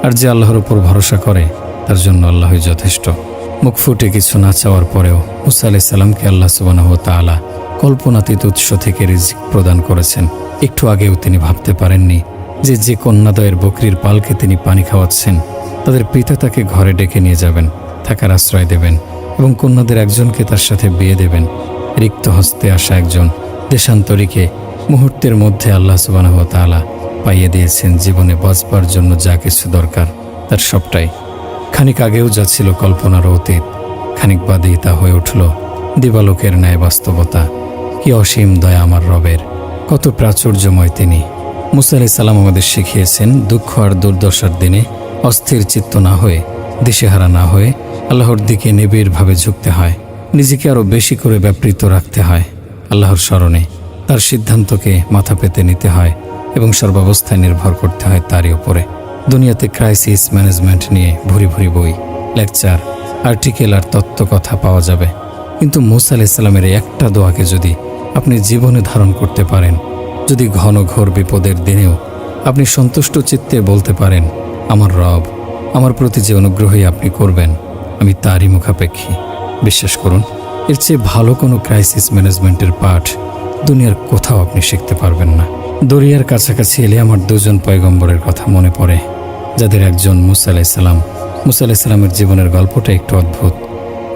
আর যে আল্লাহর উপর ভরসা করে তার জন্য আল্লাহই যথেষ্ট। মুখ ফুটে কিছু না চাওয়ার পরেও মুসা আলাইহিস সালামকে আল্লাহ সুবহানাহু ওয়া তাআলা কল্পনাতীত উৎস থেকে রিজিক প্রদান করেছেন। একটু আগেও তিনি ভাবতে পারেননি যে কন্যাদয়ের বকরির পালকে তিনি পানি খাওয়াচ্ছেন তাদের পিতা তাকে ঘরে ডেকে নিয়ে যাবেন, থাকার আশ্রয় দেবেন এবং কন্যাদের একজনকে তার সাথে বিয়ে দেবেন। রিক্ত হস্তে আসা একজন দেশান্তরীকে মুহূর্তের মধ্যে আল্লাহ সুবহানাহু ওয়া তাআলা পাইয়ে দিয়েছেন জীবনে বাঁচবার জন্য যা কিছু দরকার তার সবটাই। খানিক আগেও যা ছিল কল্পনার অতীত, খানিক বাদেই তা হয়ে উঠল দিবালোকের ন্যায় বাস্তবতা। কি অসীম দয়া আমার রবের, কত প্রাচুর্যময় তিনি। মুসা আলাইহিস সালাম আমাদের শিখিয়েছেন দুঃখ আর দুর্দশার দিনে অস্থির চিত্ত না হয়ে, দিশেহারা না হয়ে আল্লাহর দিকে নিবিড়ভাবে ঝুঁকতে হয়। নিজেকে আরও বেশি করে ব্যাপৃত রাখতে হয় আল্লাহর স্মরণে। তার সিদ্ধান্তকে মাথা পেতে নিতে হয় এবং সর্বাবস্থায় নির্ভর করতে হয় তারই উপরে। দুনিয়াতে ক্রাইসিস ম্যানেজমেন্ট নিয়ে ভুরি ভুরি বই, লেকচার, আর্টিকেল আর তত্ত্বকথা পাওয়া যাবে, কিন্তু মুসা আলাইহিস সালামের একটা দোয়াকে যদি আপনি জীবনে ধারণ করতে পারেন, যদি ঘন ঘোর বিপদের দিনেও আপনি সন্তুষ্ট চিত্তে বলতে পারেন, আমার রব আমার প্রতি যে অনুগ্রহই আপনি করবেন আমি তারই মুখাপেক্ষী, বিশ্বাস করুন এর চেয়ে ভালো কোনো ক্রাইসিস ম্যানেজমেন্টের পাঠ দুনিয়ার কোথাও আপনি শিখতে পারবেন না। দরিয়ার কাছাকাছি এলে আমার দুজন পয়গম্বরের কথা মনে পড়ে, যাদের একজন মুসা আলাইহিস সালাম। মুসা আলাইহিস সালামের জীবনের গল্পটা একটু অদ্ভুত,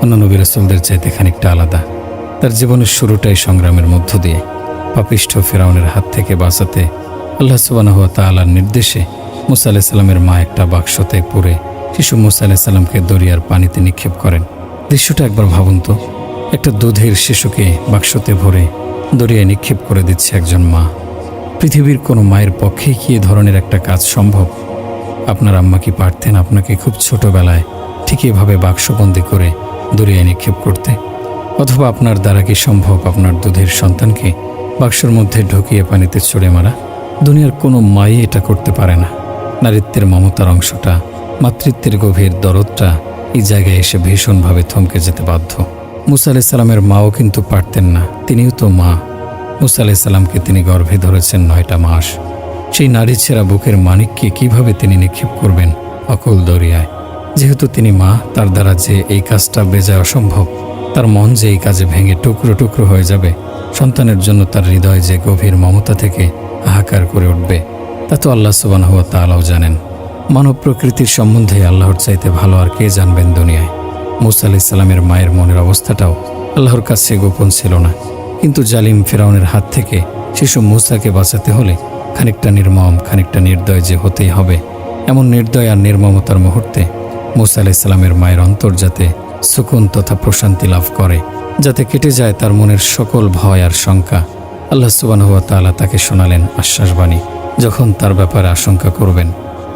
অন্য নবী রাসূলদের চাইতে খানিকটা আলাদা। তার জীবনের শুরুটাই সংগ্রামের মধ্য দিয়ে। পাপিষ্ঠ ফিরআউনের হাত থেকে বাঁচাতে আল্লাহ সুবহানাহু ওয়া তাআলার নির্দেশে মুসা আলাইহিস সালামের মা একটা বাক্সতে পুরে শিশু মুসা আলাইহিস সালামকে দরিয়ার পানিতে নিক্ষেপ করেন। দৃশ্যটা একবার ভাবুন তো, একটা দুধের শিশুকে বাক্সতে ভরে দরিয়ায় নিক্ষেপ করে দিচ্ছে একজন মা। পৃথিবীর কোনো মায়ের পক্ষে কি এ ধরনের একটা কাজ সম্ভব? আপনার আম্মা কি পারতেন আপনাকে খুব ছোটবেলায় ঠিক এভাবে বাক্সবন্দি করে দরিয়ায় নিক্ষেপ করতে? অথবা আপনার দ্বারা কি সম্ভব আপনার দুধের সন্তানকে বাক্সর মধ্যে ঢুকিয়ে পানিতে ছুঁড়ে মারা? দুনিয়ার কোনো মাই এটা করতে পারে না। নারীত্বের মমতার অংশটা, মাতৃত্বের গভীর দরদটা এই জায়গায় এসে ভীষণভাবে থমকে যেতে বাধ্য। মুসা আলাইহিস সালামের মাও কিন্তু পারতেন না, তিনিও তো মা। মুসা আলাইহিস সালামকে তিনি গর্ভে ধরেছেন 9টা মাস। সেই নারী ছেঁড়া বুকের মানিককে কিভাবে তিনি নিক্ষেপ করবেন অকুল দরিয়ায়? যেহেতু তিনি মা, তার দ্বারা যে এই কাজটা বেজায় অসম্ভব, তার মন যে এই কাজে ভেঙে টুকরো টুকরো হয়ে যাবে, সন্তানের জন্য তার হৃদয় যে গভীর মমতা থেকে হাহাকার করে উঠবে, তা তো আল্লাহ সুবহানাহু ওয়া তাআলাও জানেন। মানব প্রকৃতির সম্বন্ধে আল্লাহর চাইতে ভালো আর কে জানবেন দুনিয়ায়? মুসা আলাইহিস সালামের মায়ের মনের অবস্থাটাও আল্লাহর কাছে গোপন ছিল না। কিন্তু জালিম ফিরআউনের হাত থেকে শিশু মুসাকে বাঁচাতে হলে খানিকটা নির্মম, খানিকটা নির্দয় যে হতেই হবে। এমন নির্দয় আর নির্মমতার মুহূর্তে মুসা আলাইহিস সালামের মায়ের অন্তর যাতে সুকুন তথা প্রশান্তি লাভ করে, যাতে কেটে যায় তার মনের সকল ভয় আর শঙ্কা, আল্লাহ সুবহানাহু ওয়া তাআলা তাকে শোনালেন আশ্বাসবাণী। যখন তার ব্যাপারে আশঙ্কা করবেন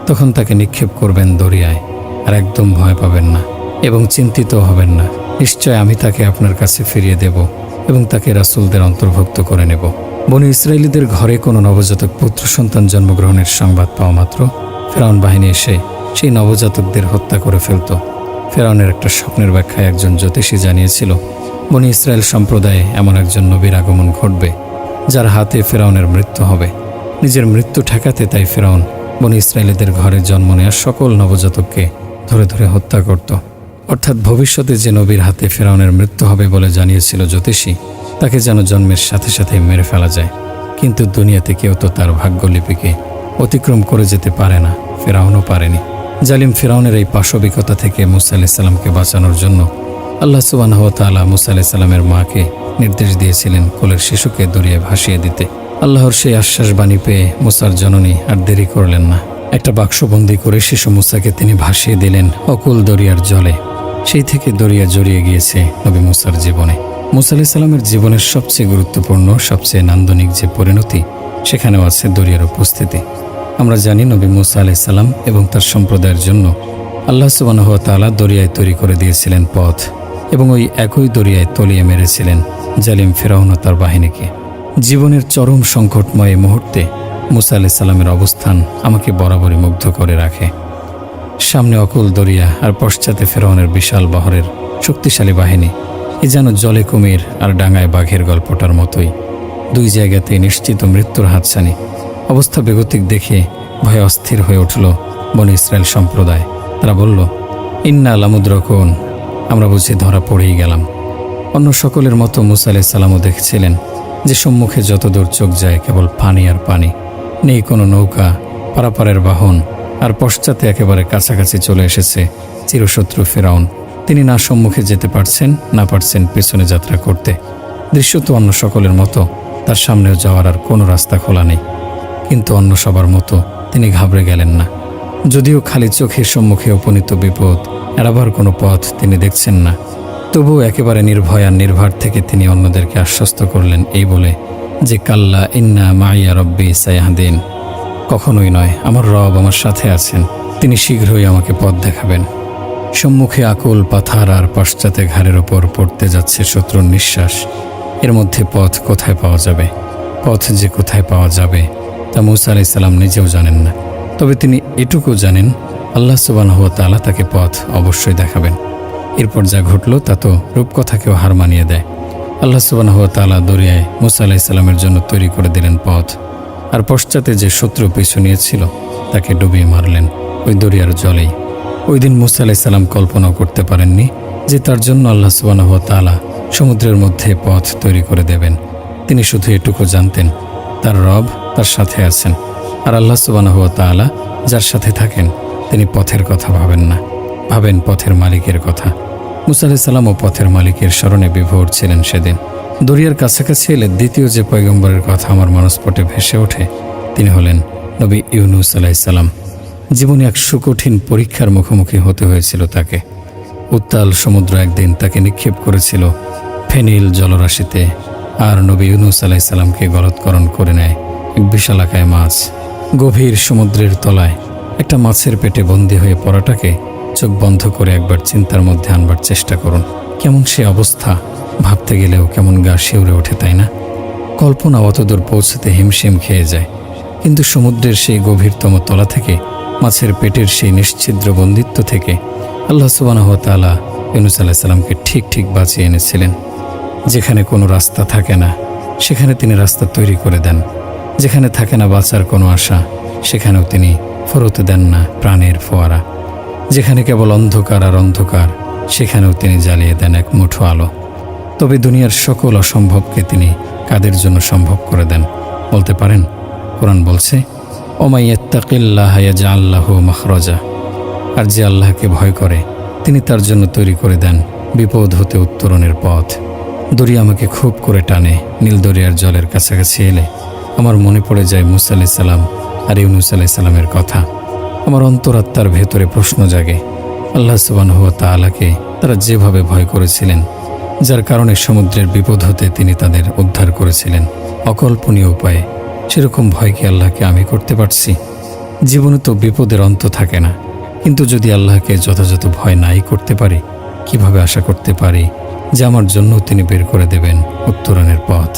তখন তাকে নিক্ষেপ করবেন দরিয়ায়, আর একদম ভয় পাবেন না এবং চিন্তিত হবেন না। নিশ্চয় আমি তাকে আপনার কাছে ফিরিয়ে দেব এবং তাকে রাসূলদের অন্তর্ভুক্ত করে নেব। বনী ইসরায়েলীদের ঘরে কোনো নবজাতক পুত্র সন্তান জন্মগ্রহণের সংবাদ পাওয়া মাত্র ফিরআউন বাহিনী এসে সেই নবজাতকদের হত্যা করে ফেলত। ফিরআউনের একটা স্বপ্নের ব্যাখ্যায় একজন জ্যোতিষী জানিয়েছিল, বনী ইসরায়েল সম্প্রদায়ে এমন একজন নবীর আগমন ঘটবে যার হাতে ফিরআউনের মৃত্যু হবে। নিজের মৃত্যু ঠেকাতে তাই ফিরআউন বনী ইসরায়েলীদের ঘরে জন্ম নেওয়া সকল নবজাতককে ধরে ধরে হত্যা করত। অর্থাৎ ভবিষ্যতে যে নবীর হাতে ফিরআউনের মৃত্যু হবে বলে জানিয়েছিল জ্যোতিষী, তাকে যেন জন্মের সাথে সাথে মেরে ফেলা যায়। কিন্তু দুনিয়াতে কেউ তো তার ভাগ্যলিপিকে অতিক্রম করে যেতে পারে না, ফিরআউনও পারেনি। জালিম ফিরআউনের এই পাশবিকতা থেকে মুসা আলাইহিস সালামকে বাঁচানোর জন্য আল্লাহ সুবহানাহু ওয়া তাআলা মুসা আলাইহিস সালামের মাকে নির্দেশ দিয়েছিলেন কোলের শিশুকে দরিয়ায় ভাসিয়ে দিতে। আল্লাহর সেই আশ্বাসবাণী পেয়ে মুসার জননী আর দেরি করলেন না। একটা বাক্সবন্দি করে শিশু মুসাকে তিনি ভাসিয়ে দিলেন অকুল দরিয়ার জলে। সেই থেকে দরিয়া জড়িয়ে গিয়েছে নবী মুসার জীবনে। মুসা আলাইহিস সালামের জীবনের সবচেয়ে গুরুত্বপূর্ণ, সবচেয়ে নান্দনিক যে পরিণতি, সেখানেও আছে দরিয়ার উপস্থিতি। আমরা জানি নবী মুসা আলাইহিস সালাম এবং তার সম্প্রদায়ের জন্য আল্লাহ সুবহানাহু ওয়া তাআলা দরিয়ায় তৈরি করে দিয়েছিলেন পথ, এবং ওই একই দরিয়ায় তলিয়ে মেরেছিলেন জালিম ফিরআউন ও তার বাহিনীকে। জীবনের চরম সংকটময় মুহূর্তে মুসা আলাইহিস সালামের অবস্থান আমাকে বরাবরই মুগ্ধ করে রাখে। সামনে অকুল দরিয়া আর পশ্চাতে ফিরআউনের বিশাল বহরের শক্তিশালী বাহিনী। এ যেন জলে কুমির আর ডাঙায় বাঘের গল্পটার মতোই। দুই জায়গাতেই নিশ্চিত মৃত্যুর হাতছানি। অবস্থা বেগতিক দেখে ভয়ে অস্থির হয়ে উঠল বনি ইসরায়েল সম্প্রদায়। তারা বলল, ইন্না লামুদ্রাকুন, আমরা বুঝি ধরা পড়েই গেলাম। অন্য সকলের মতো মুসা আলাইহিস সালামও দেখছিলেন যে সম্মুখে যত দূর চোখ যায় কেবল পানি আর পানি, নেই কোনো নৌকা, পারাপারের বাহন। আর পশ্চাতে একেবারে কাছাকাছি চলে এসেছে চিরশত্রু ফিরআউন। তিনি না সম্মুখে যেতে পারছেন, না পারছেন পেছনে যাত্রা করতে। দৃশ্য তো অন্য সকলের মতো, তার সামনেও যাওয়ার আর কোনো রাস্তা খোলা নেই। কিন্তু অন্য সবার মতো তিনি ঘাবড়ে গেলেন না। যদিও খালি চোখের সম্মুখে উপনীত বিপদ, এড়াবার কোনো পথ তিনি দেখছেন না, তবুও একেবারে নির্ভয় আর নির্ভার থেকে তিনি অন্যদেরকে আশ্বস্ত করলেন এই বলে যে, কাল্লা ইন্না মাইয়া রব্বি সায়াহদিন, কখনোই নয়, আমার রব আমার সাথে আছেন, তিনি শীঘ্রই আমাকে পথ দেখাবেন। সম্মুখে আকুল পাথার আর পশ্চাতে ঘাড়ের ওপর পড়তে যাচ্ছে শত্রুর নিঃশ্বাস। এর মধ্যে পথ কোথায় পাওয়া যাবে? পথ যে কোথায় পাওয়া যাবে তা মুসা আলাইহিস সালাম নিজেও জানেন না। তবে তিনি এটুকু জানেন, আল্লাহ সুবহানাহু ওয়া তাআলা তাকে পথ অবশ্যই দেখাবেন। এরপর যা ঘটল তা তো রূপকথাকেও হার মানিয়ে দেয়। আল্লাহ সুবহানাহু ওয়া তাআলা দরিয়ায় মুসা আলাইহিস সালামের জন্য তৈরি করে দিলেন পথ, আর পশ্চাতে যে শত্রু পিছু নিয়েছিল তাকে ডুবিয়ে মারলেন ওই দরিয়ার জলেই। ওই দিন মুসা আলাইহিস সালাম কল্পনাও করতে পারেননি যে তার জন্য আল্লাহ সুবহানাহু ওয়া তাআলা সমুদ্রের মধ্যে পথ তৈরি করে দেবেন। তিনি শুধু এটুকু জানতেন, তার রব তার সাথে আছেন, আর আল্লাহ সুবহানাহু ওয়া তাআলা যার সাথে থাকেন তিনি পথের কথা ভাবেন না, ভাবেন পথের মালিকের কথা। মুসা আলাইহিস সালামও পথের মালিকের স্মরণে বিভোর ছিলেন সেদিন। দরিয়ার কাছাকাছি এলে দ্বিতীয় যে পয়গম্বরের কথা আমার মনস্পটে ভেসে ওঠে তিনি হলেন নবী ইউনূস আলাইহিস সালাম। জীবনে এক সুকঠিন পরীক্ষার মুখোমুখি হতে হয়েছিল তাকে। উত্তাল সমুদ্র একদিন তাকে নিক্ষেপ করেছিল ফেনীল জলরাশিতে, আর নবী ইউনূস আলাইহিস সালামকে গলৎকরণ করে নেয় এক বিশালাকায় মাছ। গভীর সমুদ্রের তলায় একটা মাছের পেটে বন্দী হয়ে পড়াটাকে চোখ বন্ধ করে একবার চিন্তার মধ্যে আনবার চেষ্টা করুন। কেমন সে অবস্থা, ভাবতে গেলেও কেমন গা শিউরে ওঠে, তাই না? কল্পনা অতদূর পৌঁছতে হিমশিম খেয়ে যায়। কিন্তু সমুদ্রের সেই গভীরতম তলা থেকে, মাছের পেটের সেই নিশ্ছিদ্র বন্দিত্ব থেকে আল্লাহ সুবহানাহু ওয়া তাআলা ইউনূস আলাইহিস সালামকে ঠিক বাঁচিয়ে এনেছিলেন। যেখানে কোনো রাস্তা থাকে না সেখানে তিনি রাস্তা তৈরি করে দেন, যেখানে থাকে না বাঁচার কোনো আশা সেখানেও তিনি ফুরোতে দেন না প্রাণের ফোয়ারা, যেখানে কেবল অন্ধকার আর অন্ধকার সেখানেও তিনি জ্বালিয়ে দেন এক মুঠো আলো। তবে দুনিয়ার সকল অসম্ভবকে তিনি কাদের জন্য সম্ভব করে দেন বলতে পারেন? কোরআন বলছে, ওমাই ইয়াত্তাকিল্লাহা ইয়াজআল লাহু মাখরাজা, আর যে আল্লাহকে ভয় করে তিনি তার জন্য তৈরি করে দেন বিপদ হতে উত্তরণের পথ। দরিয়া আমাকে খুব করে টানে। নীল দরিয়ার জলের কাছাকাছি এলে আমার মনে পড়ে যায় মুসা আলাইহিস সালাম আর ইউনূস আলাইহিস সালামের কথা। আমার অন্তরাত্মার ভেতরে প্রশ্ন জাগে, আল্লাহ সুবহানাহু ওয়া তাআলাকে তারা যেভাবে ভয় করেছিলেন, যার কারণে সমুদ্রের বিপদ হতে তিনি তাদের উদ্ধার করেছিলেন অকল্পনীয় উপায়ে, সেরকম ভয় কি আল্লাহকে আমি করতে পারছি? জীবনে তো বিপদের অন্ত থাকে না, কিন্তু যদি আল্লাহকে যথাযথ ভয় নাই করতে পারি, কিভাবে আশা করতে পারি যে আমার জন্য তিনি বের করে দেবেন উত্তরণের পথ?